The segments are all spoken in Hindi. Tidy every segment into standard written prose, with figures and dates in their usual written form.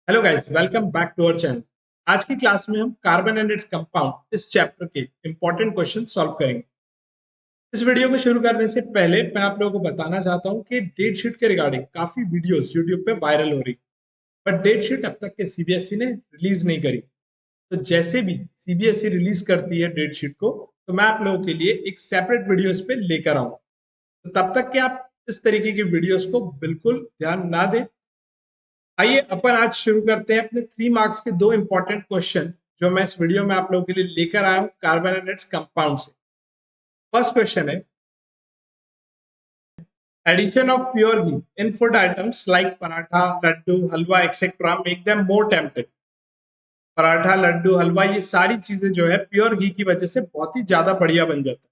Hello guys, welcome back to our channel. आज की क्लास में हम कार्बन एंड इट्स कंपाउंड इस चैप्टर के इंपॉर्टेंट क्वेश्चन सॉल्व करेंगे। इस वीडियो को शुरू करने से पहले मैं आप लोगों को बताना चाहता हूं कि डेट शीट के रिगार्डिंग काफी वीडियोस यूट्यूब पे वायरल हो रही, बट डेट शीट अब तक के सीबीएसई ने रिलीज नहीं करी। तो जैसे भी सीबीएसई रिलीज करती है डेट शीट को, तो मैं आप लोगों के लिए एक सेपरेट वीडियो इस पे लेकर आऊंगा। तो तब तक के आप इस तरीके की वीडियोस को बिल्कुल ध्यान ना दें। आइए अपन आज शुरू करते हैं अपने 3 मार्क्स के दो इंपॉर्टेंट क्वेश्चन जो मैं इस वीडियो में आप लोगों के लिए लेकर आया हूं कार्बन एंड इट्स कंपाउंड से। फर्स्ट क्वेश्चन है, addition of pure ghee in food items like paratha, laddu, halwa etcetera make them more tempting. Paratha, laddu, halwa, ये सारी चीजें जो है प्योर घी की वजह से बहुत ही ज्यादा बढ़िया बन जाता है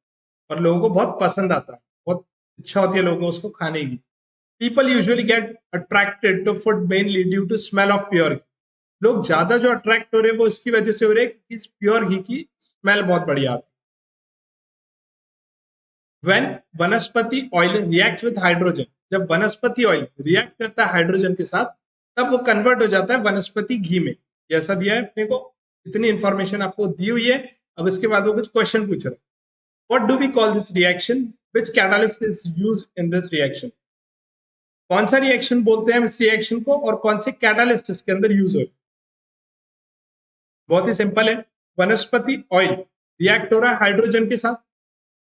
और लोगों को बहुत पसंद आता है, बहुत इच्छा होती है लोगों को उसको खाने की। People usually get attracted to food mainly due to smell of pure ghee. लोग ज्यादा जो अट्रैक्ट हो रहे हैं वो इसकी वजह से हो रहे हैं कि प्योर घी की स्मेल बहुत बढ़िया आती है। When वनस्पति ऑयल रिएक्ट विद हाइड्रोजन, जब वनस्पति ऑयल रिएक्ट करता है हाइड्रोजन के साथ, तब वो कन्वर्ट हो जाता है वनस्पति घी में। जैसा दिया है अपने को, इतनी इंफॉर्मेशन आपको दी हुई है। अब इसके बाद वो कुछ क्वेश्चन पूछ रहे हैं। What do we call this reaction? Which catalyst is used in this reaction? कौन सा रिएक्शन बोलते हैं हम इस रिएक्शन को और कौन से कैटालिस्ट इसके अंदर यूज हो? बहुत ही सिंपल है। वनस्पति ऑयल रिएक्ट हो रहा है हाइड्रोजन के साथ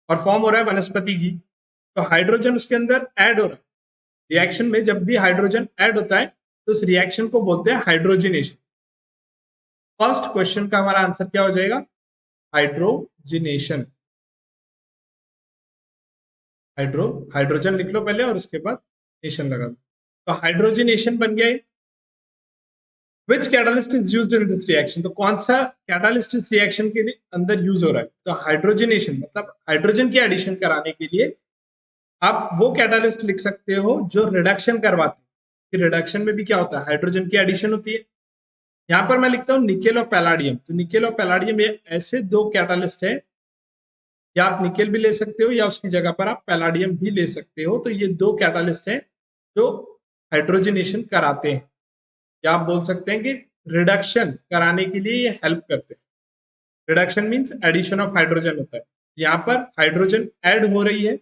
और फॉर्म हो रहा है वनस्पति घी। तो हाइड्रोजन उसके अंदर ऐड हो रहा है। रिएक्शन में जब भी हाइड्रोजन ऐड होता है तो उस रिएक्शन को बोलते हैं हाइड्रोजिनेशन। फर्स्ट क्वेश्चन का हमारा आंसर क्या हो जाएगा? हाइड्रोजिनेशन। हाइड्रोजन लिख लो पहले और उसके बाद नेशन लगा दो। तो हाइड्रोजिनेशन बन गया। Which catalyst is used in this reaction? तो कौन सा कैटालिस्ट इस रिएक्शन के अंदर यूज हो रहा है? तो हाइड्रोजनेशन मतलब हाइड्रोजन की एडिशन कराने के लिए आप वो कैटालिस्ट लिख सकते हो जो रिडक्शन करवाते हैं। रिडक्शन में भी क्या होता है? हाइड्रोजन की एडिशन होती है। यहाँ पर मैं लिखता हूँ निकेल और पैलाडियम। तो निकेल और पैलाडियम ये ऐसे दो कैटालिस्ट है, या आप निकेल भी ले सकते हो या उसकी जगह पर आप पैलाडियम भी ले सकते हो। तो ये दो कैटालिस्ट हैं जो हाइड्रोजनेशन कराते हैं, या आप बोल सकते हैं कि रिडक्शन कराने के लिए ये हेल्प करते हैं। Reduction means addition of hydrogen होता है। यहाँ पर हाइड्रोजन ऐड हो रही है।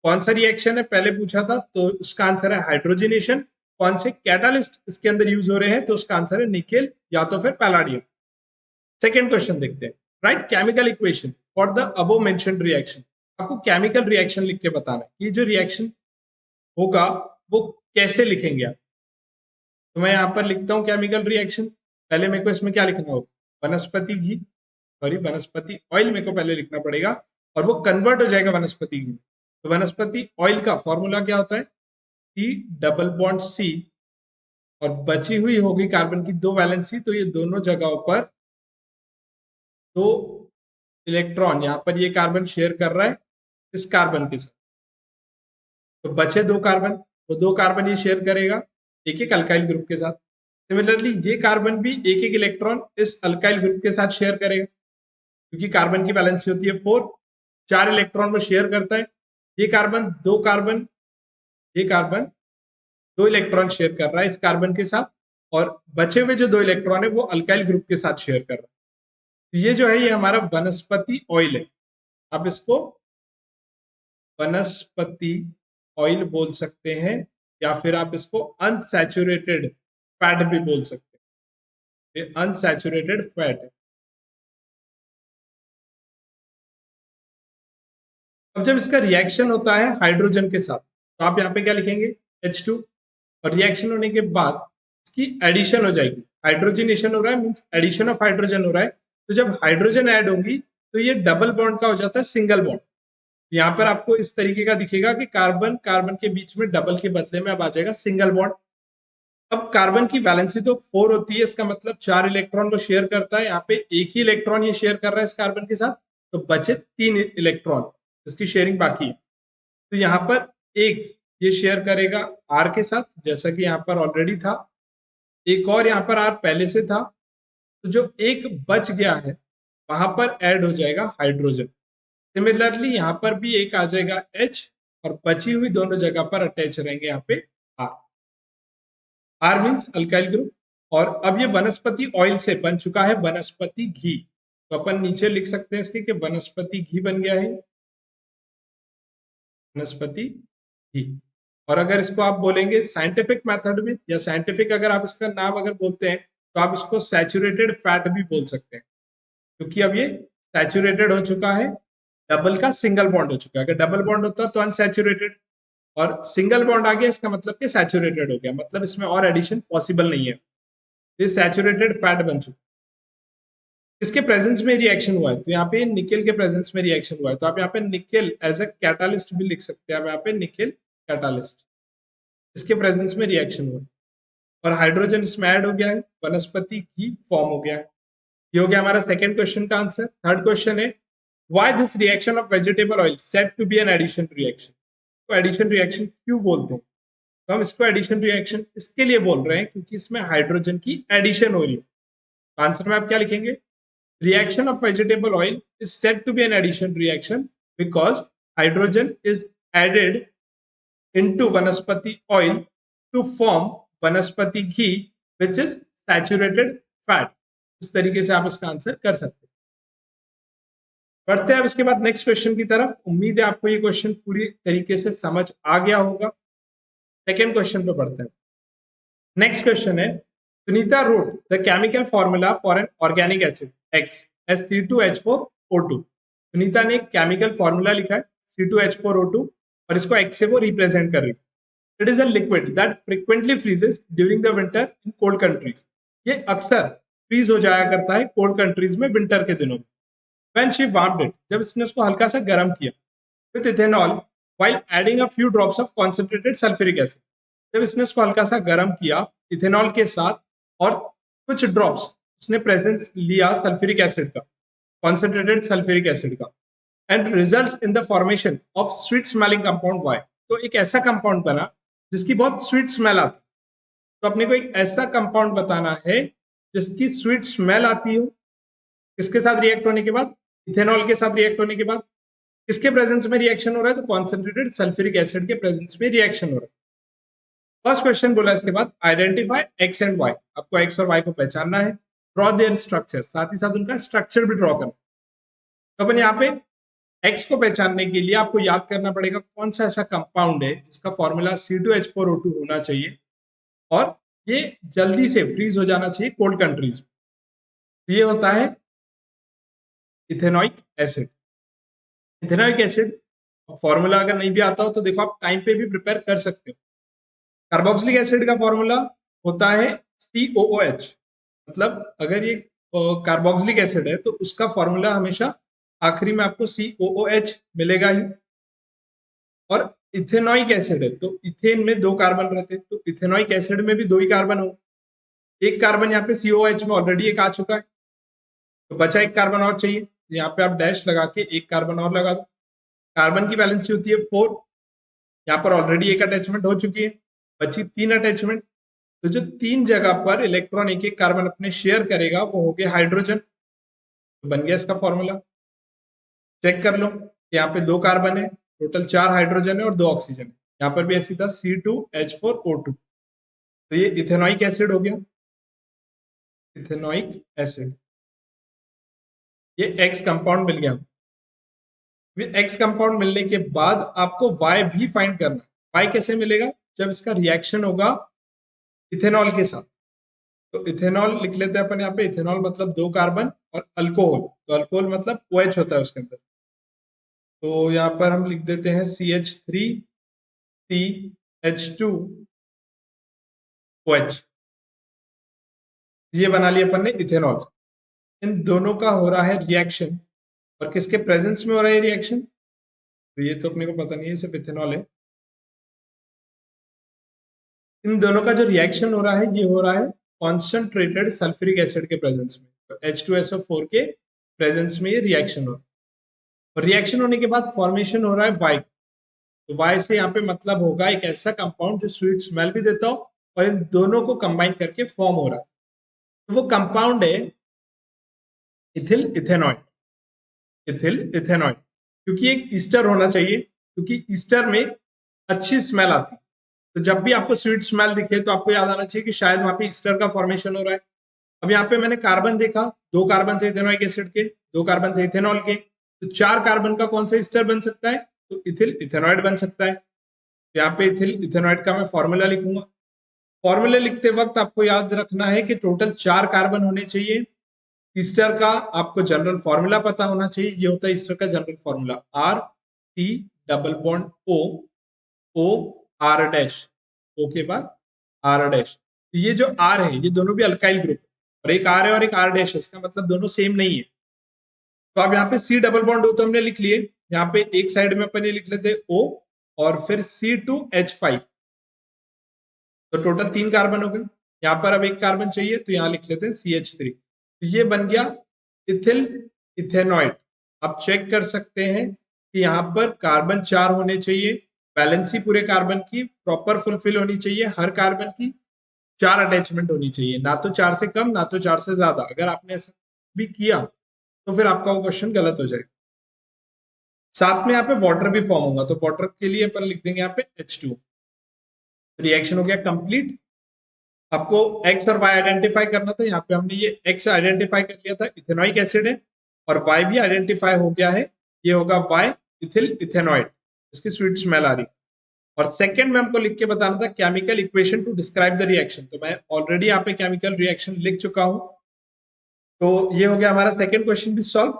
कौन सा रिएक्शन है पहले पूछा था, तो उसका आंसर है हाइड्रोजनेशन। कौन से कैटालिस्ट इसके अंदर यूज हो रहे हैं, तो उसका आंसर है निकेल या तो फिर पैलाडियम। सेकेंड क्वेश्चन देखते हैं। Right chemical equation for the above mentioned reaction. आपको केमिकल रिएक्शन लिख के बताना है कि जो रिएक्शन होगा वो कैसे लिखेंगे आप। तो मैं यहाँ पर लिखता हूँ केमिकल रिएक्शन। पहले मेरे को इसमें क्या लिखना होगा? वनस्पति घी, सॉरी वनस्पति ऑयल मेरे को पहले लिखना पड़ेगा और वो कन्वर्ट हो जाएगा वनस्पति घी। तो वनस्पति ऑयल का फॉर्मूला क्या होता है? सी डबल बॉन्ड सी, और बची हुई होगी कार्बन की दो वैलेंसी, तो ये दोनों जगहों पर दो इलेक्ट्रॉन, यहाँ पर ये कार्बन शेयर कर रहा है इस कार्बन के साथ। तो बचे दो कार्बन, तो दो कार्बन ये शेयर करेगा एक एक अल्काइल ग्रुप के साथ। सिमिलरली ये कार्बन भी एक एक इलेक्ट्रॉन इस अल्काइल ग्रुप के साथ शेयर करेगा, क्योंकि कार्बन की वैलेंसी होती है 4, 4 इलेक्ट्रॉन वो शेयर करता है। ये कार्बन दो इलेक्ट्रॉन शेयर कर रहा है इस कार्बन के साथ, और बचे हुए जो दो इलेक्ट्रॉन है वो अल्काइल ग्रुप के साथ शेयर कर रहा है। तो ये जो है ये हमारा वनस्पति ऑयल है। आप इसको वनस्पति ऑयल बोल सकते हैं, या फिर आप इसको अनसैचुरेटेड फैट भी बोल सकते हैं। ये अनसैचुरेटेड फैट है। अब जब इसका रिएक्शन होता है हाइड्रोजन के साथ, तो आप यहाँ पे क्या लिखेंगे? H2। और रिएक्शन होने के बाद इसकी एडिशन हो जाएगी। हाइड्रोजनेशन हो रहा है मींस एडिशन ऑफ हाइड्रोजन हो रहा है। तो जब हाइड्रोजन ऐड होगी तो ये डबल बॉन्ड का हो जाता है सिंगल बॉन्ड। यहाँ पर आपको इस तरीके का दिखेगा कि कार्बन कार्बन के बीच में डबल के बदले में अब आ जाएगा सिंगल बॉन्ड। अब कार्बन की वैलेंसी तो 4 होती है, इसका मतलब 4 इलेक्ट्रॉन वो शेयर करता है। यहाँ पे एक ही इलेक्ट्रॉन ये शेयर कर रहा है इस कार्बन के साथ, तो बचे 3 इलेक्ट्रॉन इसकी शेयरिंग बाकी है। तो यहाँ पर एक ये शेयर करेगा आर के साथ, जैसा कि यहाँ पर ऑलरेडी था। एक और यहाँ पर आर पहले से था, तो जो एक बच गया है वहां पर ऐड हो जाएगा हाइड्रोजन। सिमिलरली यहाँ पर भी एक आ जाएगा H, और बची हुई दोनों जगह पर अटैच रहेंगे यहाँ पे R. R means alkyl group, और अब ये वनस्पति ऑयल से बन चुका है वनस्पति घी। तो अपन नीचे लिख सकते हैं इसके कि वनस्पति घी बन गया है, वनस्पति घी। और अगर इसको आप बोलेंगे साइंटिफिक मेथड में, या साइंटिफिक अगर आप इसका नाम अगर बोलते हैं तो आप इसको सैचुरेटेड फैट भी बोल सकते हैं, क्योंकि अब ये सैचुरेटेड हो चुका है, डबल का सिंगल बॉन्ड हो चुका है। अगर डबल बॉन्ड होता तो अनसैचुरेटेड, और सिंगल बॉन्ड आ गया इसका मतलब कि सैचुरेटेड हो गया, मतलब इसमें और एडिशन पॉसिबल नहीं है, ये सैचुरेटेड फैट बन चुका है। इसके प्रेजेंस में रिएक्शन हुआ है, तो यहाँ पे निकेल के प्रेजेंस में रिएक्शन हुआ है, तो आप यहाँ पे निकेल एज अ कैटालिस्ट भी लिख सकते हैं। आप यहाँ पे निकेल कैटालिस्ट, इसके प्रेजेंस में रिएक्शन हुआ है और हाइड्रोजन इसमें ऐड हो गया है, वनस्पति घी फॉर्म हो गया है। ये हो गया हमारा सेकंड क्वेश्चन का आंसर। थर्ड क्वेश्चन है, why this reaction of vegetable oil said to be an addition reaction. तो एडिशन रिएक्शन क्यों बोलते हैं? तो हम इसको एडिशन रिएक्शन इसके लिए बोल रहे हैं क्योंकि इसमें हाइड्रोजन की एडिशन हो रही है। आंसर में आप क्या लिखेंगे? Reaction of vegetable oil is said to be an addition reaction because hydrogen is added into vanaspati oil to form vanaspati ghee, which is saturated fat. इस तरीके से आप इसका आंसर कर सकते हैं। बढ़ते हैं अब इसके बाद नेक्स्ट क्वेश्चन की तरफ। उम्मीद है आपको ये क्वेश्चन पूरी तरीके से समझ आ गया होगा। सेकेंड क्वेश्चन पे बढ़ते हैं। नेक्स्ट क्वेश्चन है, Sunita wrote the chemical formula for an organic acid X as C2H4O2। Sunita ने केमिकल फॉर्मूला लिखा है C2H4O2 और इसको X से वो रिप्रेजेंट कर रही है। It is a liquid that frequently freezes during the winter in cold countries. ये अक्सर फ्रीज हो जाया करता है कोल्ड कंट्रीज में विंटर के दिनों में। When she warmed it, जब इसने उसको हल्का सा गर्म किया, with ethanol while adding a few drops of concentrated sulfuric acid। जब इसने उसको हल्का सा गर्म किया इथेनॉल के साथ और कुछ ड्रॉप्स उसने प्रेजेंस लिया सल्फ्यूरिक एसिड का, कॉन्सेंट्रेटेड सल्फ्यूरिक एसिड का, and results in the formation of sweet smelling compound Y. तो एक ऐसा कंपाउंड बना जिसकी बहुत स्वीट स्मेल आती। तो अपने को एक ऐसा कंपाउंड बताना है जिसकी स्वीट स्मेल आती हो, किसके साथ रिएक्ट होने के बाद? इथेनॉल के साथ रिएक्ट होने के बाद। किसके प्रेजेंस में रिएक्शन हो रहा है? तो कॉन्सेंट्रेटेड सल्फ्यूरिक एसिड के प्रेजेंस में रिएक्शन हो रहा है। फर्स्ट क्वेश्चन बोला इसके बाद, आइडेंटिफाई एक्स एंड वाई। आपको एक्स और वाई को पहचानना है, ड्रॉ देयर स्ट्रक्चर, साथ ही साथ उनका स्ट्रक्चर भी ड्रॉ करना। तो अपन यहाँ पे एक्स को पहचानने के लिए आपको याद करना पड़ेगा कौन सा ऐसा कंपाउंड है जिसका फॉर्मूला C2H4O2 होना चाहिए और ये जल्दी से फ्रीज हो जाना चाहिए कोल्ड कंट्रीज में। ये होता है ethanoic acid. Ethanoic acid formula अगर नहीं भी आता हो तो देखो आप टाइम पे भी प्रिपेयर कर सकते हो। कार्बोक्सिलिक एसिड का फॉर्मूला होता है COOH, मतलब अगर ये कार्बोक्सिलिक एसिड है तो उसका फॉर्मूला हमेशा आखिरी में आपको COOH मिलेगा ही। और इथेनॉइक एसिड है तो इथेन में 2 कार्बन रहते हैं, तो इथेनॉइक एसिड में भी 2 ही कार्बन होंगे। एक कार्बन यहाँ पे COOH में ऑलरेडी एक आ चुका है, तो बचा एक कार्बन और चाहिए। यहाँ पे आप डैश लगा के एक कार्बन और लगा दो। कार्बन की वैलेंसी होती है 4, यहाँ पर ऑलरेडी एक अटैचमेंट हो चुकी है, बची 3 अटैचमेंट। तो जो 3 जगह पर इलेक्ट्रॉन एक एक कार्बन अपने शेयर करेगा वो हो गया हाइड्रोजन। तो बन गया इसका फॉर्मूला। चेक कर लो, यहाँ पे 2 कार्बन है, टोटल 4 हाइड्रोजन है और 2 ऑक्सीजन है। यहाँ पर भी ऐसी था C2H4O2, तो ये इथेनॉइक एसिड हो गया, इथेनॉइक एसिड। ये एक्स कंपाउंड मिल गया। एक्स कंपाउंड मिलने के बाद आपको वाई भी फाइंड करना है। वाई कैसे मिलेगा? जब इसका रिएक्शन होगा इथेनॉल के साथ। तो इथेनॉल लिख लेते हैं अपन यहाँ पे, इथेनॉल मतलब 2 कार्बन और अल्कोहल, तो अल्कोहल मतलब OH होता है उसके अंदर। तो यहाँ पर हम लिख देते हैं CH3CH2OH। ये बना लिया अपन ने इथेनॉल। इन दोनों का हो रहा है रिएक्शन, और किसके प्रेजेंस में हो रहा है रिएक्शन? तो ये तो अपने को पता नहीं है, सिर्फ इथेनॉल है। इन दोनों का जो रिएक्शन हो रहा है ये हो रहा है कॉन्सेंट्रेटेड सल्फ्यूरिक एसिड के प्रेजेंस में। तो H2SO4 के प्रेजेंस में ये रिएक्शन हो रहा है, और रिएक्शन होने के बाद फॉर्मेशन हो रहा है वाई। तो वाई से यहाँ पे मतलब होगा एक ऐसा कंपाउंड जो स्वीट स्मेल भी देता हो और इन दोनों को कंबाइन करके फॉर्म हो रहा है। तो वो कंपाउंड है इथिल इथेनॉइड। इथिल इथेनॉइड, क्योंकि एक ईस्टर होना चाहिए, क्योंकि ईस्टर में अच्छी स्मेल आती है। तो जब भी आपको स्वीट स्मेल दिखे तो आपको याद आना चाहिए कि शायद वहां पे ईस्टर का फॉर्मेशन हो रहा है। अब यहाँ पे मैंने कार्बन देखा, 2 कार्बन थे इथेनोइक एसिड के, 2 कार्बन थे इथेनॉल के, तो 4 कार्बन का कौन सा ईस्टर बन सकता है? तो इथिल इथेनॉइड बन सकता है। यहाँ पे इथिल इथेनॉइड का मैं फॉर्मूला लिखूंगा। फॉर्मूले लिखते वक्त आपको याद रखना है कि टोटल 4 कार्बन होने चाहिए। ईस्टर का आपको जनरल फॉर्मूला पता होना चाहिए, ये होता है ईस्टर का general formula, R T double bond O, O R dash, O के बाद आर डैश। तो ये जो आर है ये दोनों भी अल्काइल ग्रुप, और एक आर है और एक आर डैश है, इसका मतलब दोनों सेम नहीं है। तो अब यहाँ पे सी डबल बॉन्ड ओ तो हमने लिख लिए, यहाँ पे एक साइड में अपन ये लिख लेते ओ और फिर C2H5, तो टोटल 3 कार्बन हो गए। यहाँ पर अब एक कार्बन चाहिए तो यहाँ लिख लेते हैं CH3, तो ये बन गया इथिल इथेनॉइड। आप चेक कर सकते हैं कि यहाँ पर कार्बन 4 होने चाहिए, बैलेंसी पूरे कार्बन की प्रॉपर फुलफिल होनी चाहिए, हर कार्बन की 4 अटैचमेंट होनी चाहिए, ना तो 4 से कम ना तो 4 से ज्यादा। अगर आपने ऐसा भी किया तो फिर आपका वो क्वेश्चन गलत हो जाएगा। साथ में यहाँ पे वाटर भी फॉर्म होगा, तो वाटर के लिए अपन लिख देंगे यहाँ पे H2। रिएक्शन हो गया कंप्लीट। आपको एक्स और वाई आइडेंटिफाई करना था, यहाँ पे हमने ये एक्स आइडेंटिफाई कर लिया था, इथेनॉइक एसिड है, और वाई भी आइडेंटिफाई हो गया है, ये होगा वाई इथिल इथेनॉइड, इसकी स्वीट स्मेल आ रही। और सेकंड में हमको लिख के बताना था chemical equation two describe the reaction, तो मैं ऑलरेडी यहाँ पे केमिकल रिएक्शन लिख चुका हूं। तो ये हो गया हमारा सेकंड क्वेश्चन भी सॉल्व।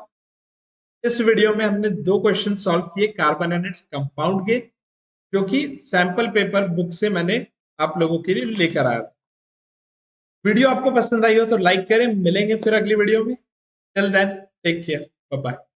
इस वीडियो में हमने 2 क्वेश्चन सॉल्व किए कार्बन एंड इट्स कंपाउंड के, जो कि सैंपल पेपर बुक से मैंने आप लोगों के लिए लेकर आया था। वीडियो आपको पसंद आई हो तो लाइक करें, मिलेंगे फिर अगली वीडियो में। Till then take care, bye bye.